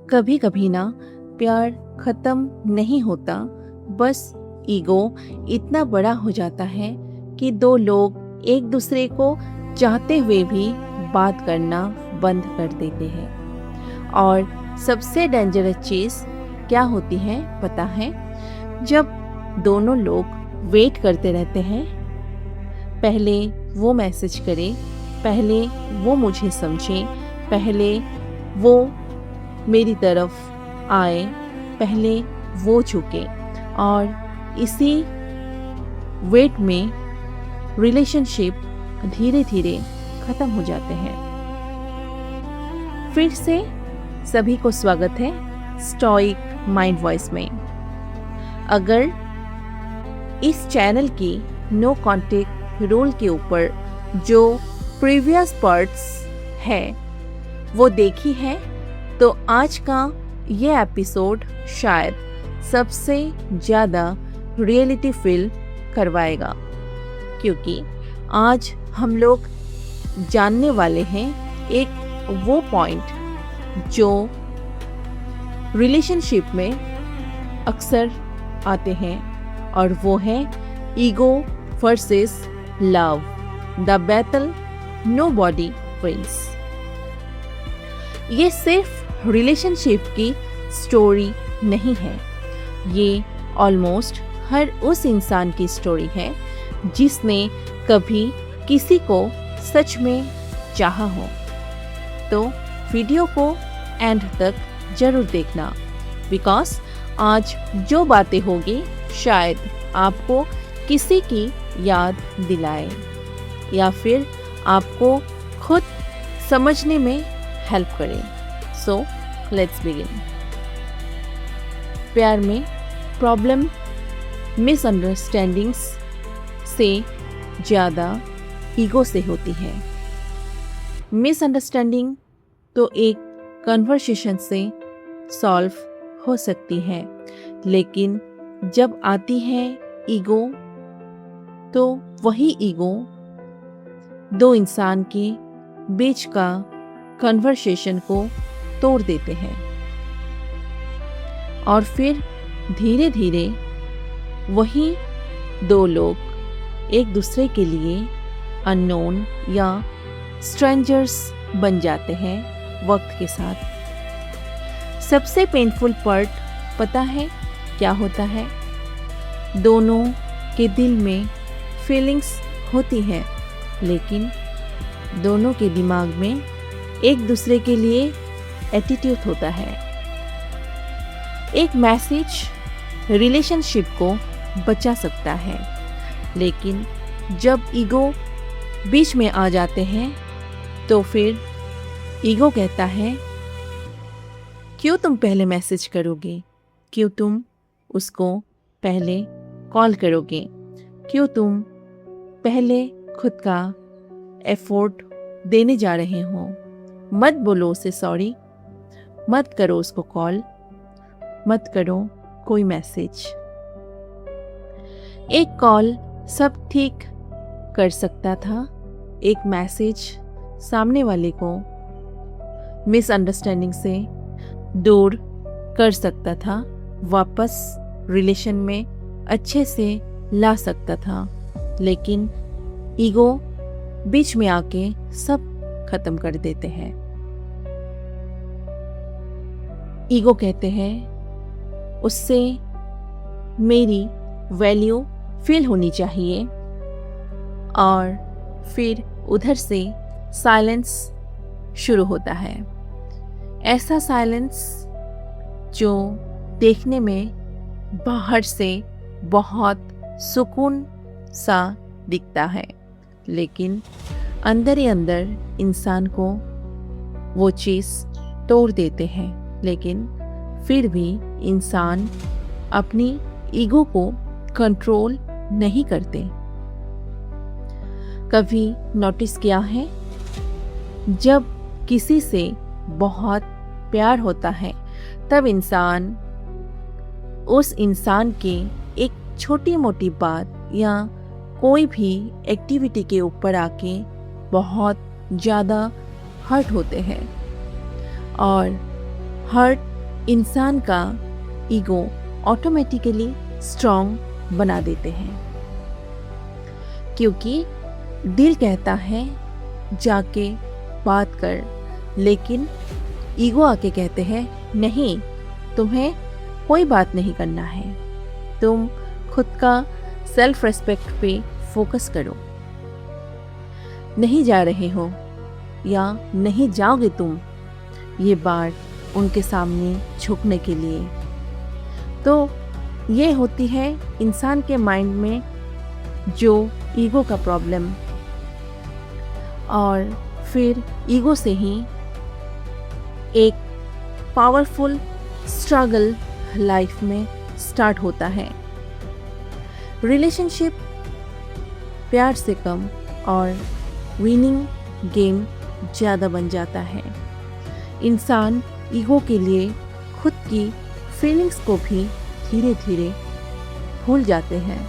कभी कभी ना प्यार खत्म नहीं होता, बस ईगो इतना बड़ा हो जाता है कि दो लोग एक दूसरे को चाहते हुए भी बात करना बंद कर देते हैं। और सबसे डेंजरस चीज़ क्या होती है पता है? जब दोनों लोग वेट करते रहते हैं, पहले वो मैसेज करे, पहले वो मुझे समझे, पहले वो मेरी तरफ आए, पहले वो झुके, और इसी वेट में रिलेशनशिप धीरे धीरे खत्म हो जाते हैं। फिर से सभी को स्वागत है स्टोइक माइंड वॉइस में। अगर इस चैनल की नो कॉन्टेक्ट रूल के ऊपर जो प्रीवियस पार्ट्स है वो देखी है, तो आज का ये एपिसोड शायद सबसे ज़्यादा रियलिटी फील करवाएगा, क्योंकि आज हम लोग जानने वाले हैं एक वो पॉइंट जो रिलेशनशिप में अक्सर आते हैं, और वो है ego versus love, the battle nobody wins. ये सिर्फ रिलेशनशिप की स्टोरी नहीं है, ये ऑलमोस्ट हर उस इंसान की स्टोरी है जिसने कभी किसी को सच में चाहा हो। तो वीडियो को एंड तक जरूर देखना, बिकॉज आज जो बातें होगी शायद आपको किसी की याद दिलाए या फिर आपको खुद समझने में हेल्प करे। So let's begin. प्यार में प्रॉब्लम मिसअंडरस्टैंडिंग्स से ज़्यादा ईगो से होती है। मिसअंडरस्टैंडिंग तो एक कन्वर्सेशन से सॉल्व हो सकती है, लेकिन जब आती है ईगो, तो वही ईगो दो इंसान के बीच का कन्वर्सेशन को तोड़ देते हैं, और फिर धीरे धीरे वही दो लोग एक दूसरे के लिए अननोन या स्ट्रेंजर्स बन जाते हैं वक्त के साथ। सबसे पेनफुल पार्ट पता है क्या होता है? दोनों के दिल में फीलिंग्स होती है, लेकिन दोनों के दिमाग में एक दूसरे के लिए एटीट्यूड होता है। एक मैसेज रिलेशनशिप को बचा सकता है, लेकिन जब ईगो बीच में आ जाते हैं तो फिर ईगो कहता है, क्यों तुम पहले मैसेज करोगे? क्यों तुम उसको पहले कॉल करोगे? क्यों तुम पहले खुद का एफर्ट देने जा रहे हो? मत बोलो उसे सॉरी, मत करो उसको कॉल, मत करो कोई मैसेज। एक कॉल सब ठीक कर सकता था, एक मैसेज सामने वाले को मिसअंडरस्टैंडिंग से दूर कर सकता था, वापस रिलेशन में अच्छे से ला सकता था, लेकिन ईगो बीच में आके सब खत्म कर देते हैं। ईगो कहते हैं उससे मेरी वैल्यू फील होनी चाहिए, और फिर उधर से साइलेंस शुरू होता है। ऐसा साइलेंस जो देखने में बाहर से बहुत सुकून सा दिखता है, लेकिन अंदर ही अंदर इंसान को वो चीज़ तोड़ देते हैं। लेकिन फिर भी इंसान अपनी ईगो को कंट्रोल नहीं करते। कभी नोटिस किया है, जब किसी से बहुत प्यार होता है तब इंसान उस इंसान के एक छोटी मोटी बात या कोई भी एक्टिविटी के ऊपर आके बहुत ज़्यादा हर्ट होते हैं, और हर्ट इंसान का ईगो ऑटोमेटिकली स्ट्रॉन्ग बना देते हैं, क्योंकि दिल कहता है जाके बात कर, लेकिन ईगो आके कहते हैं नहीं, तुम्हें कोई बात नहीं करना है, तुम खुद का सेल्फ रेस्पेक्ट पे फोकस करो। नहीं जा रहे हो या नहीं जाओगे तुम, ये बात उनके सामने झुकने के लिए। तो ये होती है इंसान के माइंड में जो ईगो का प्रॉब्लम, और फिर ईगो से ही एक पावरफुल स्ट्रगल लाइफ में स्टार्ट होता है। रिलेशनशिप प्यार से कम और विनिंग गेम ज़्यादा बन जाता है। इंसान ईगो के लिए खुद की फीलिंग्स को भी धीरे धीरे भूल जाते हैं।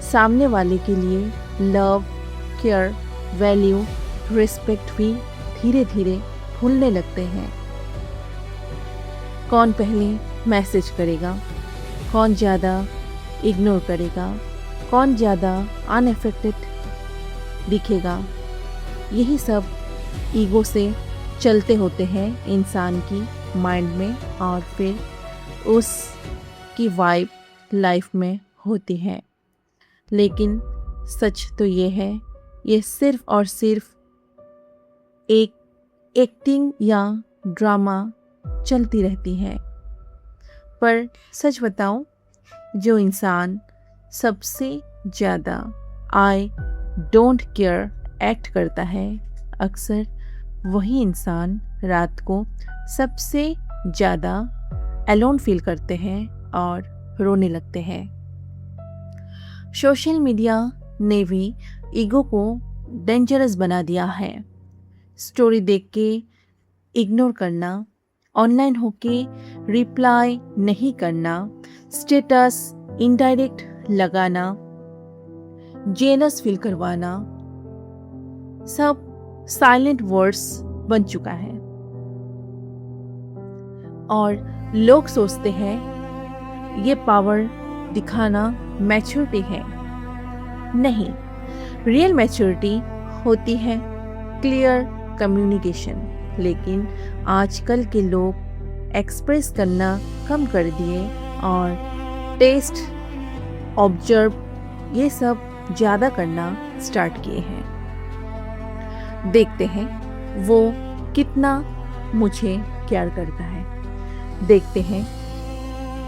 सामने वाले के लिए लव, केयर, वैल्यू, रिस्पेक्ट भी धीरे धीरे भूलने लगते हैं। कौन पहले मैसेज करेगा, कौन ज़्यादा इग्नोर करेगा, कौन ज़्यादा अनअफेक्टेड दिखेगा, यही सब ईगो से चलते होते हैं इंसान की माइंड में, और फिर उसकी वाइब लाइफ में होती है। लेकिन सच तो ये है, ये सिर्फ और सिर्फ एक एक्टिंग या ड्रामा चलती रहती है। पर सच बताऊं, जो इंसान सबसे ज़्यादा आई डोंट केयर एक्ट करता है, अक्सर वही इंसान रात को सबसे ज़्यादा अलोन फील करते हैं और रोने लगते हैं। सोशल मीडिया ने भी ईगो को डेंजरस बना दिया है। स्टोरी देख के इग्नोर करना, ऑनलाइन होके रिप्लाई नहीं करना, स्टेटस इनडायरेक्ट लगाना, जेलस फील करवाना, सब साइलेंट वर्ड्स बन चुका है। और लोग सोचते हैं ये पावर दिखाना मैच्योरिटी है। नहीं, रियल मैच्योरिटी होती है क्लियर कम्युनिकेशन। लेकिन आजकल के लोग एक्सप्रेस करना कम कर दिए और टेस्ट, ऑब्जर्व, ये सब ज़्यादा करना स्टार्ट किए हैं। देखते हैं वो कितना मुझे केयर करता है, देखते हैं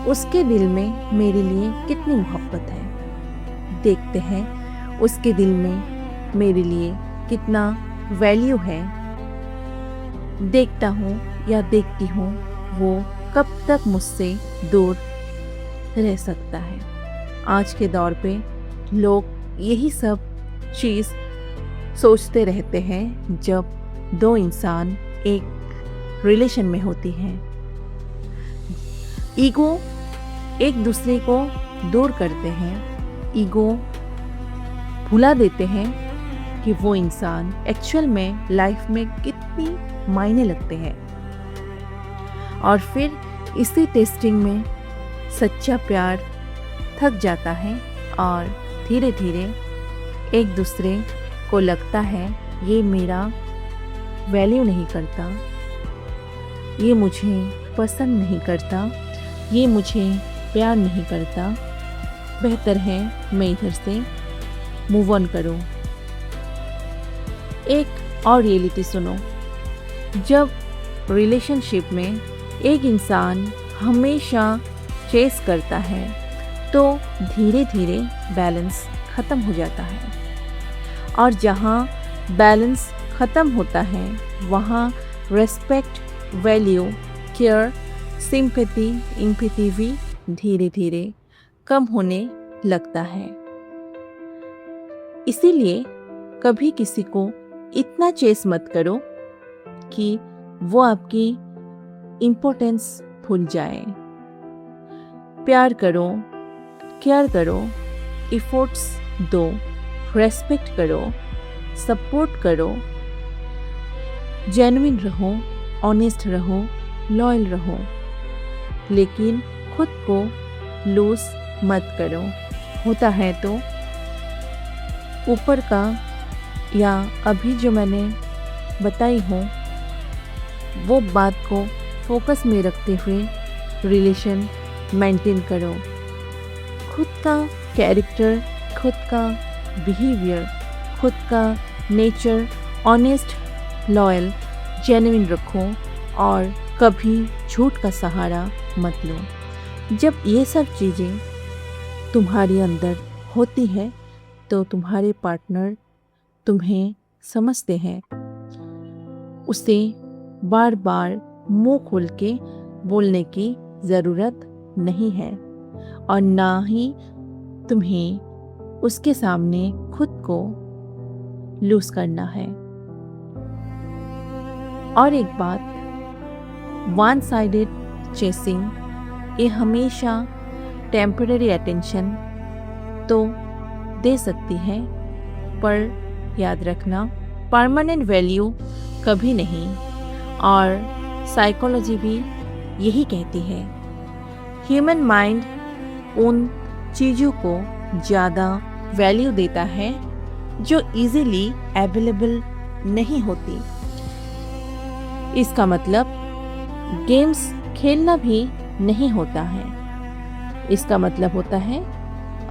उसके दिल में मेरे लिए कितनी मोहब्बत है, देखते हैं उसके दिल में मेरे लिए कितना वैल्यू है। देखता हूँ या देखती हूँ वो कब तक मुझसे दूर रह सकता है। आज के दौर पे लोग यही सब चीज़ सोचते रहते हैं जब दो इंसान एक रिलेशन में होती हैं। ईगो एक दूसरे को दूर करते हैं, ईगो भुला देते हैं कि वो इंसान एक्चुअल में लाइफ में कितनी मायने लगते हैं। और फिर इसी टेस्टिंग में सच्चा प्यार थक जाता है और धीरे धीरे एक दूसरे को लगता है ये मेरा वैल्यू नहीं करता, ये मुझे पसंद नहीं करता, ये मुझे प्यार नहीं करता, बेहतर है मैं इधर से मूव ऑन करूं। एक और रियलिटी सुनो, जब रिलेशनशिप में एक इंसान हमेशा चेस करता है तो धीरे धीरे बैलेंस ख़त्म हो जाता है, और जहाँ बैलेंस ख़त्म होता है वहाँ respect, value, care, sympathy, empathy भी धीरे धीरे कम होने लगता है। इसीलिए कभी किसी को इतना चेस मत करो कि वो आपकी इम्पोर्टेंस भूल जाए। प्यार करो, केयर करो, एफर्ट्स दो, रेस्पेक्ट करो, सपोर्ट करो, जेन्युइन रहो, ऑनेस्ट रहो, लॉयल रहो। लेकिन खुद को लूज मत करो। होता है तो ऊपर का या अभी जो मैंने बताई हो वो बात को फोकस में रखते हुए रिलेशन मेंटेन करो। खुद का कैरेक्टर, खुद का बिहेवियर, खुद का नेचर ऑनेस्ट, लॉयल, जेन्युइन रखो और कभी झूठ का सहारा मत लो। जब ये सब चीज़ें तुम्हारे अंदर होती है तो तुम्हारे पार्टनर तुम्हें समझते हैं। उसे बार बार मुंह खोल के बोलने की ज़रूरत नहीं है और ना ही तुम्हें उसके सामने खुद को लूज करना है। और एक बात, वन साइडेड चेसिंग ये हमेशा टेम्पररी अटेंशन तो दे सकती है, पर याद रखना परमानेंट वैल्यू कभी नहीं। और साइकोलॉजी भी यही कहती है, ह्यूमन माइंड उन चीज़ों को ज़्यादा वैल्यू देता है जो इजीली अवेलेबल नहीं होती। इसका मतलब गेम्स खेलना भी नहीं होता है। इसका मतलब होता है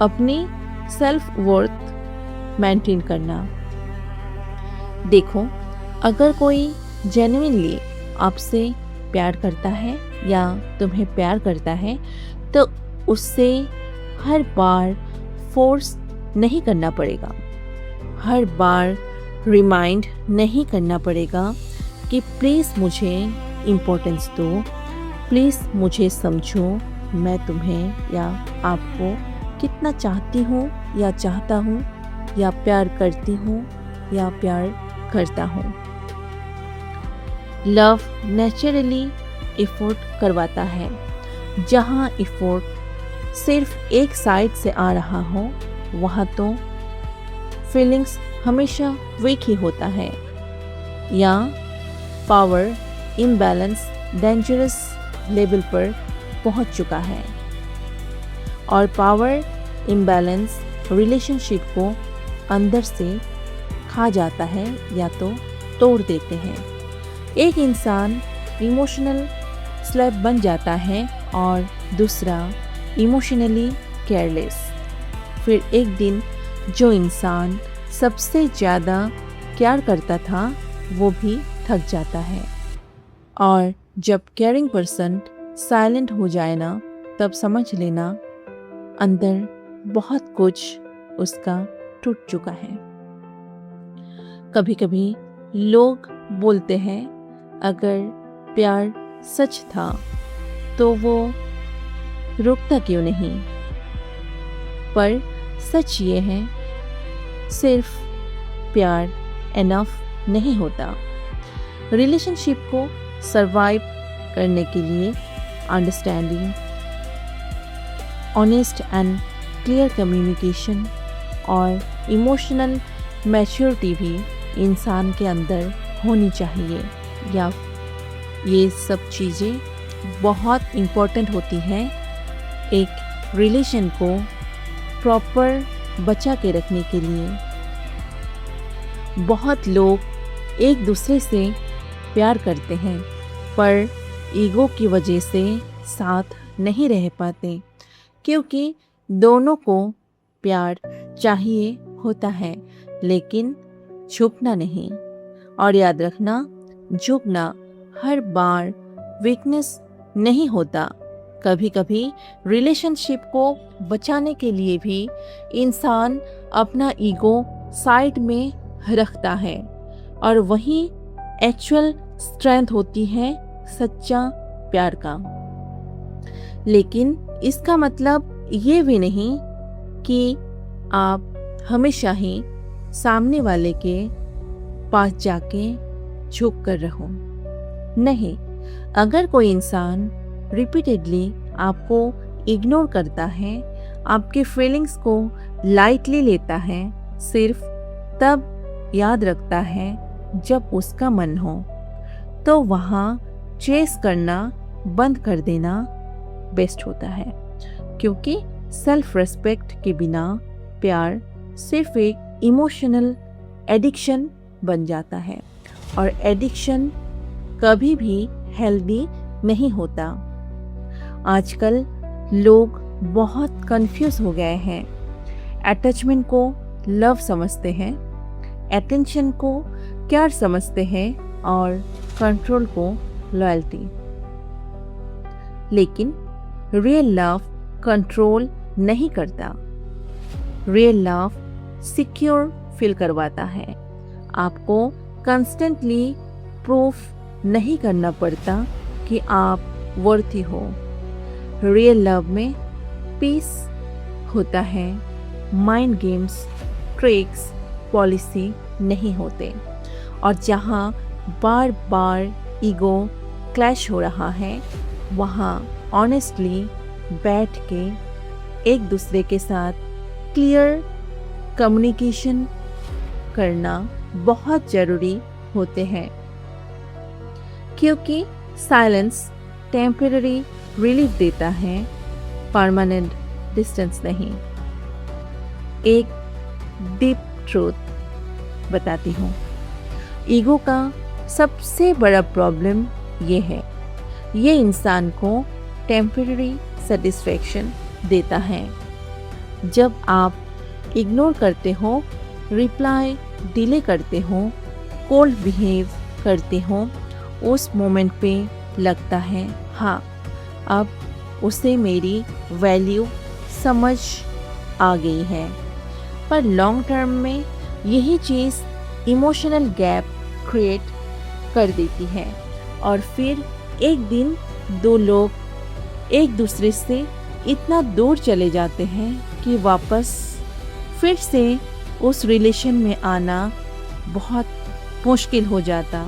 अपनी सेल्फ वर्थ मेंटेन करना। देखो, अगर कोई जेन्युइनली आपसे प्यार करता है या तुम्हें प्यार करता है तो उससे हर बार फोर्स नहीं करना पड़ेगा, हर बार रिमाइंड नहीं करना पड़ेगा कि प्लीज़ मुझे इम्पोर्टेंस दो, प्लीज़ मुझे समझो मैं तुम्हें या आपको कितना चाहती हूँ या चाहता हूँ या प्यार करती हूँ या प्यार करता हूँ। लव नेचुरली एफर्ट करवाता है। जहाँ एफर्ट सिर्फ एक साइड से आ रहा हो वहाँ तो फीलिंग्स हमेशा वीक ही होता है या पावर इम्बैलेंस डेंजरस लेवल पर पहुँच चुका है। और पावर इम्बैलेंस रिलेशनशिप को अंदर से खा जाता है या तो तोड़ देते हैं। एक इंसान इमोशनल स्लैब बन जाता है और दूसरा इमोशनली केयरलेस। फिर एक दिन जो इंसान सबसे ज़्यादा केयर करता था वो भी थक जाता है। और जब केयरिंग पर्सन साइलेंट हो जाए ना, तब समझ लेना अंदर बहुत कुछ उसका टूट चुका है। कभी कभी लोग बोलते हैं अगर प्यार सच था तो वो रुकता क्यों नहीं, पर सच ये है सिर्फ प्यार इनफ नहीं होता। रिलेशनशिप को सरवाइव करने के लिए understanding, honest and clear communication और इमोशनल मैच्योरिटी भी इंसान के अंदर होनी चाहिए। या ये सब चीज़ें बहुत इम्पोर्टेंट होती हैं एक रिलेशन को प्रॉपर बचा के रखने के लिए। बहुत लोग एक दूसरे से प्यार करते हैं पर ईगो की वजह से साथ नहीं रह पाते, क्योंकि दोनों को प्यार चाहिए होता है लेकिन झुकना नहीं। और याद रखना, झुकना हर बार वीकनेस नहीं होता। कभी कभी रिलेशनशिप को बचाने के लिए भी इंसान अपना ईगो साइड में रखता है और वही एक्चुअल स्ट्रेंथ होती है सच्चा प्यार का। लेकिन इसका मतलब ये भी नहीं कि आप हमेशा ही सामने वाले के पास जाके झुक कर रहो। नहीं, अगर कोई इंसान रिपीटेडली आपको इग्नोर करता है, आपके फीलिंग्स को लाइटली लेता है, सिर्फ तब याद रखता है जब उसका मन हो, तो वहाँ चेस करना बंद कर देना बेस्ट होता है, क्योंकि सेल्फ रेस्पेक्ट के बिना प्यार सिर्फ एक इमोशनल एडिक्शन बन जाता है, और एडिक्शन कभी भी हेल्दी नहीं होता। आजकल लोग बहुत कंफ्यूज हो गए हैं। अटैचमेंट को लव समझते हैं, अटेंशन को केयर समझते हैं और कंट्रोल को लॉयल्टी। लेकिन रियल लव कंट्रोल नहीं करता। रियल लव सिक्योर फील करवाता है। आपको कंस्टेंटली प्रूफ नहीं करना पड़ता कि आप वर्थी हो। रियल लव में पीस होता है। माइंड गेम्स, ट्रिक्स, पॉलिसी नहीं होते। और जहाँ बार बार ईगो क्लैश हो रहा है, वहाँ ऑनेस्टली बैठ के एक दूसरे के साथ क्लियर कम्युनिकेशन करना बहुत ज़रूरी होते हैं, क्योंकि साइलेंस टेम्पररी रिलीफ देता है, परमानेंट डिस्टेंस नहीं। एक डीप ट्रूथ बताती हूँ। ईगो का सबसे बड़ा प्रॉब्लम ये है, ये इंसान को टेम्पररी सेटिस्फैक्शन देता है। जब आप इग्नोर करते हो, रिप्लाई डिले करते हो, कोल्ड बिहेव करते हो, उस मोमेंट पे लगता है हाँ, अब उसे मेरी वैल्यू समझ आ गई है। पर लॉन्ग टर्म में यही चीज़ इमोशनल गैप क्रिएट कर देती है, और फिर एक दिन दो लोग एक दूसरे से इतना दूर चले जाते हैं कि वापस फिर से उस रिलेशन में आना बहुत मुश्किल हो जाता।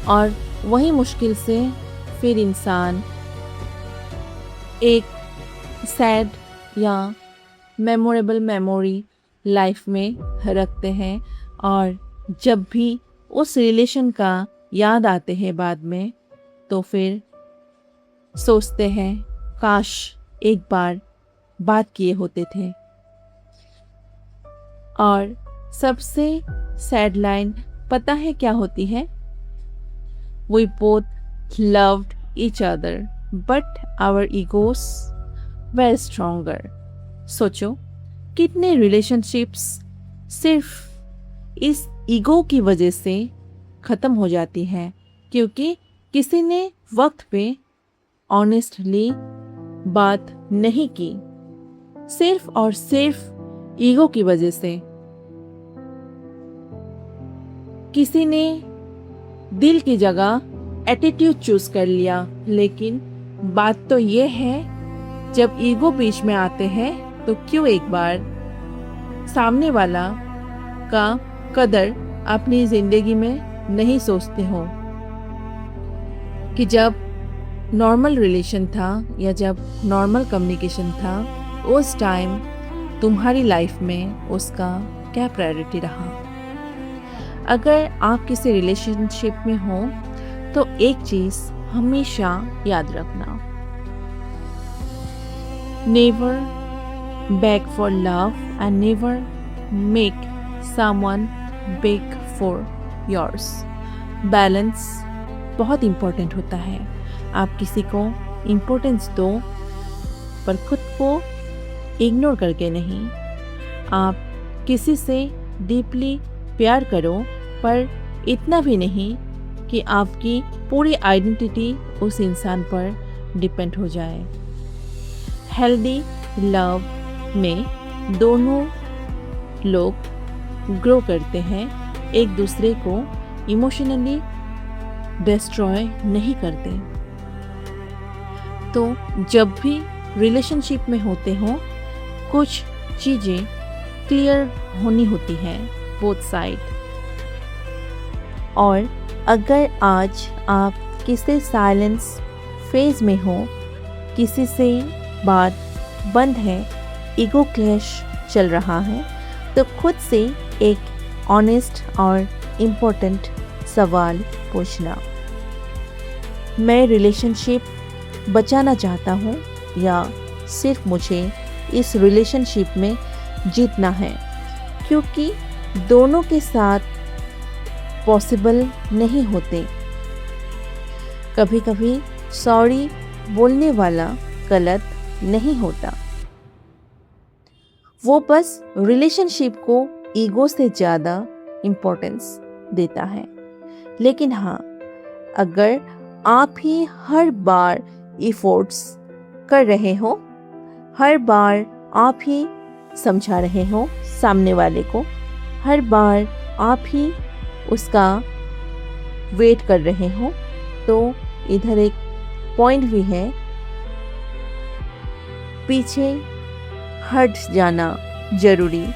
और वही मुश्किल से फिर इंसान एक सैड या मेमोरेबल मेमोरी लाइफ में रखते हैं, और जब भी उस रिलेशन का याद आते हैं बाद में, तो फिर सोचते हैं काश एक बार बात किए होते थे। और सबसे सैड लाइन पता है क्या होती है? We both loved each other, but our egos were stronger. सोचो कितने रिलेशनशिप्स सिर्फ इस ईगो की वजह से ख़त्म हो जाती हैं, क्योंकि किसी ने वक्त पे ऑनेस्टली बात नहीं की, सिर्फ और सिर्फ ईगो की वजह से। किसी ने दिल की जगह एटीट्यूड चूज कर लिया। लेकिन बात तो ये है, जब ईगो बीच में आते हैं तो क्यों एक बार सामने वाला का कदर अपनी ज़िंदगी में नहीं सोचते हो? कि जब नॉर्मल रिलेशन था या जब नॉर्मल कम्युनिकेशन था, उस टाइम तुम्हारी लाइफ में उसका क्या प्रायोरिटी रहा? अगर आप किसी रिलेशनशिप में हो तो एक चीज़ हमेशा याद रखना, never beg for love and never make someone beg for yours. Balance बहुत इम्पोर्टेंट होता है। आप किसी को इम्पोर्टेंस दो, पर खुद को इग्नोर करके नहीं। आप किसी से डीपली प्यार करो, पर इतना भी नहीं कि आपकी पूरी आइडेंटिटी उस इंसान पर डिपेंड हो जाए। हेल्दी लव में दोनों लोग ग्रो करते हैं, एक दूसरे को इमोशनली डिस्ट्रॉय नहीं करते। तो जब भी रिलेशनशिप में होते हो, कुछ चीज़ें क्लियर होनी होती हैं बोथ साइड। और अगर आज आप किसी साइलेंस फेज में हो, किसी से बात बंद है, ईगो क्लैश चल रहा है, तो खुद से एक ऑनेस्ट और इम्पोर्टेंट सवाल पूछना, मैं रिलेशनशिप बचाना चाहता हूँ या सिर्फ मुझे इस रिलेशनशिप में जीतना है, क्योंकि दोनों के साथ पॉसिबल नहीं होते। कभी कभी सॉरी बोलने वाला गलत नहीं होता, वो बस रिलेशनशिप को ईगो से ज़्यादा इम्पोर्टेंस देता है। लेकिन हाँ, अगर आप ही हर बार एफर्ट्स कर रहे हो, हर बार आप ही समझा रहे हो सामने वाले को, हर बार आप ही उसका वेट कर रहे हो, तो इधर एक पॉइंट भी है, पीछे हट जाना जरूरी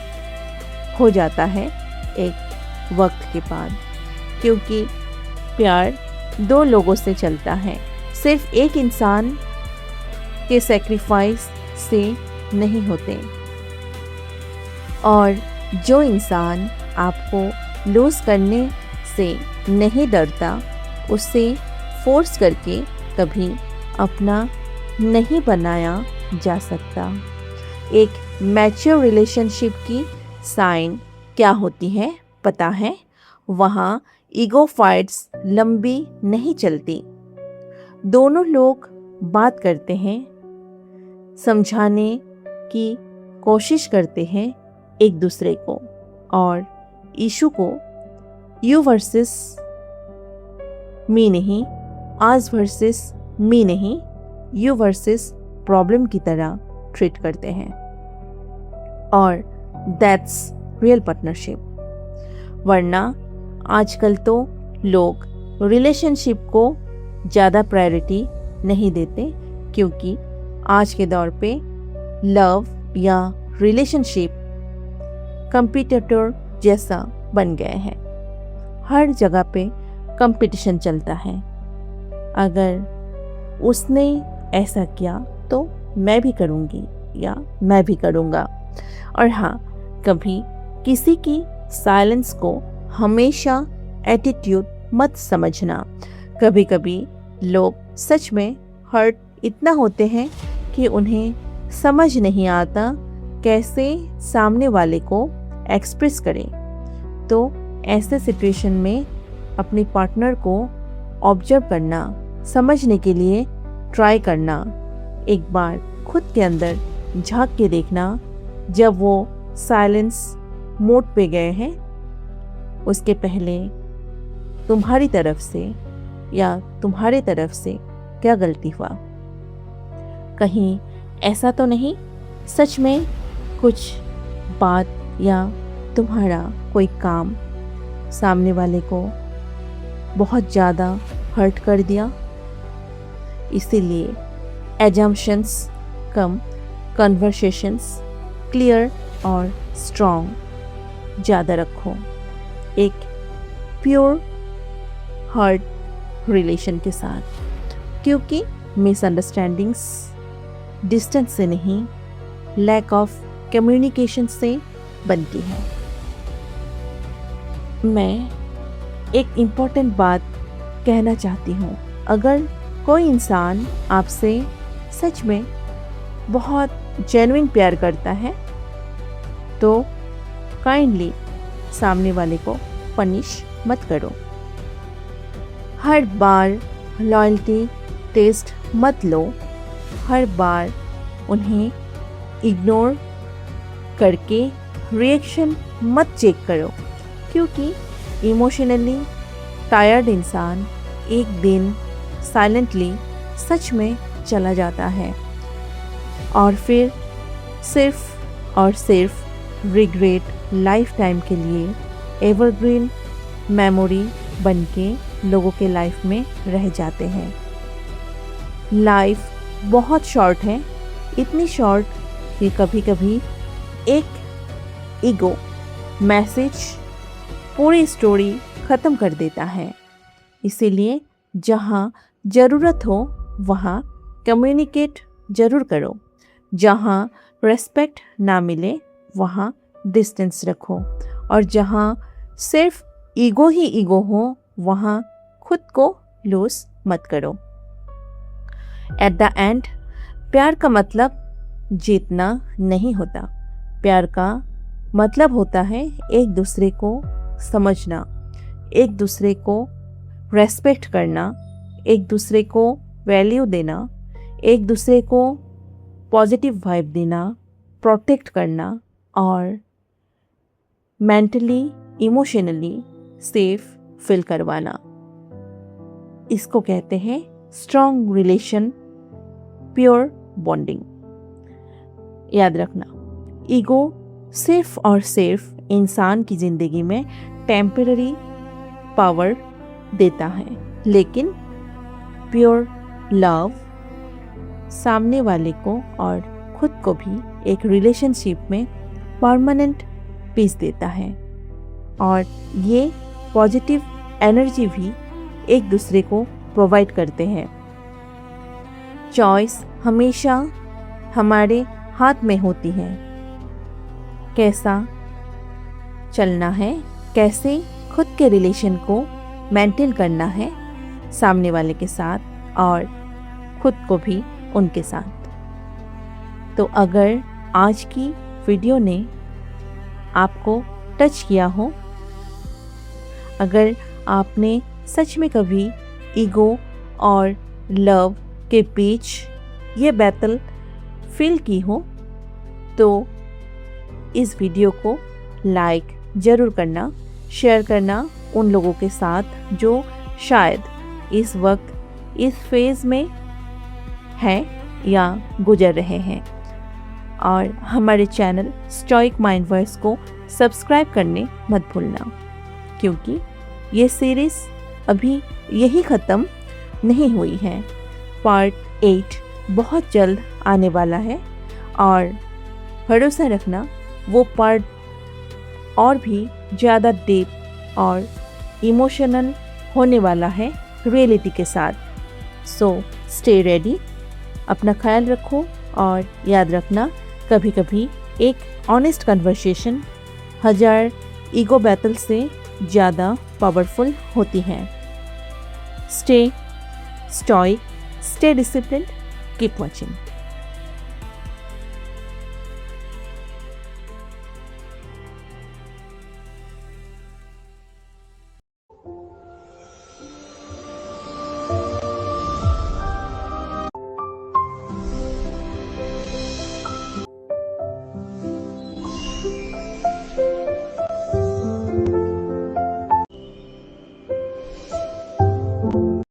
हो जाता है एक वक्त के बाद, क्योंकि प्यार दो लोगों से चलता है, सिर्फ एक इंसान के सेक्रीफाइस से नहीं होते। और जो इंसान आपको लूज करने से नहीं डरता, उससे फोर्स करके कभी अपना नहीं बनाया जा सकता। एक मैच्योर रिलेशनशिप की साइन क्या होती है पता है? वहाँ ईगो फाइट्स लंबी नहीं चलती। दोनों लोग बात करते हैं, समझाने की कोशिश करते हैं एक दूसरे को, और इशू को यू वर्सेस मी नहीं, आज वर्सेस मी नहीं, यू वर्सेस प्रॉब्लम की तरह ट्रीट करते हैं। और दैट्स रियल पार्टनरशिप। वरना आजकल तो लोग रिलेशनशिप को ज़्यादा प्रायोरिटी नहीं देते, क्योंकि आज के दौर पे लव या रिलेशनशिप कंपटीटर जैसा बन गए हैं। हर जगह पे कंपटीशन चलता है। अगर उसने ऐसा किया तो मैं भी करूँगी या मैं भी करूँगा। और हाँ, कभी किसी की साइलेंस को हमेशा एटीट्यूड मत समझना। कभी कभी लोग सच में हर्ट इतना होते हैं कि उन्हें समझ नहीं आता कैसे सामने वाले को एक्सप्रेस करें। तो ऐसे सिचुएशन में अपने पार्टनर को ऑब्जर्व करना, समझने के लिए ट्राई करना, एक बार खुद के अंदर झांक के देखना। जब वो साइलेंस मोड पे गए हैं, उसके पहले तुम्हारी तरफ से या तुम्हारे तरफ से क्या गलती हुआ? कहीं ऐसा तो नहीं सच में कुछ बात या तुम्हारा कोई काम सामने वाले को बहुत ज़्यादा हर्ट कर दिया? इसीलिए एजम्पशंस कम, कन्वर्सेशंस क्लियर और स्ट्रॉन्ग ज़्यादा रखो, एक प्योर हार्ट रिलेशन के साथ, क्योंकि मिसअंडरस्टैंडिंग्स डिस्टेंस से नहीं, लैक ऑफ कम्युनिकेशन से बनती है। मैं एक इम्पॉर्टेंट बात कहना चाहती हूँ। अगर कोई इंसान आपसे सच में बहुत जेन्युइन प्यार करता है, तो काइंडली सामने वाले को पनिश मत करो। हर बार लॉयल्टी टेस्ट मत लो, हर बार उन्हें इग्नोर करके रिएक्शन मत चेक करो, क्योंकि इमोशनली टायर्ड इंसान एक दिन साइलेंटली सच में चला जाता है, और फिर सिर्फ और सिर्फ रिग्रेट लाइफ टाइम के लिए एवरग्रीन मेमोरी बन के लोगों के लाइफ में रह जाते हैं। लाइफ बहुत शॉर्ट है, इतनी शॉर्ट कि कभी कभी एक ईगो मैसेज पूरी स्टोरी ख़त्म कर देता है। इसीलिए जहाँ ज़रूरत हो वहाँ कम्युनिकेट ज़रूर करो, जहाँ रेस्पेक्ट ना मिले वहाँ डिस्टेंस रखो, और जहाँ सिर्फ ईगो ही ईगो हो वहाँ खुद को लूज मत करो। एट द एंड, प्यार का मतलब जीतना नहीं होता। प्यार का मतलब होता है एक दूसरे को समझना, एक दूसरे को रेस्पेक्ट करना, एक दूसरे को वैल्यू देना, एक दूसरे को पॉजिटिव वाइब देना, प्रोटेक्ट करना और मेंटली इमोशनली सेफ फील करवाना। इसको कहते हैं स्ट्रॉन्ग रिलेशन, प्योर बॉन्डिंग। याद रखना, ईगो सिर्फ और सिर्फ इंसान की ज़िंदगी में टेम्पररी पावर देता है, लेकिन प्योर लव सामने वाले को और खुद को भी एक रिलेशनशिप में परमानेंट पीस देता है। और ये पॉजिटिव एनर्जी भी एक दूसरे को प्रोवाइड करते हैं। चॉइस हमेशा हमारे हाथ में होती है, कैसा चलना है, कैसे खुद के रिलेशन को मेंटेन करना है सामने वाले के साथ और खुद को भी उनके साथ। तो अगर आज की वीडियो ने आपको टच किया हो, अगर आपने सच में कभी ईगो और लव के बीच ये बैटल फील की हो, तो इस वीडियो को लाइक ज़रूर करना, शेयर करना उन लोगों के साथ जो शायद इस वक्त इस फेज़ में हैं या गुजर रहे हैं। और हमारे चैनल स्टोइक माइंड वॉइस को सब्सक्राइब करने मत भूलना, क्योंकि ये सीरीज़ अभी यही ख़त्म नहीं हुई है। पार्ट 8 बहुत जल्द आने वाला है और भरोसा रखना वो पार्ट और भी ज़्यादा डीप और इमोशनल होने वाला है रियलिटी के साथ। सो स्टे रेडी, अपना ख्याल रखो और याद रखना, कभी कभी एक ऑनेस्ट कन्वर्सेशन 1000 ईगो बैटल से ज़्यादा पावरफुल होती हैं। Stay stoic, stay disciplined, keep watching.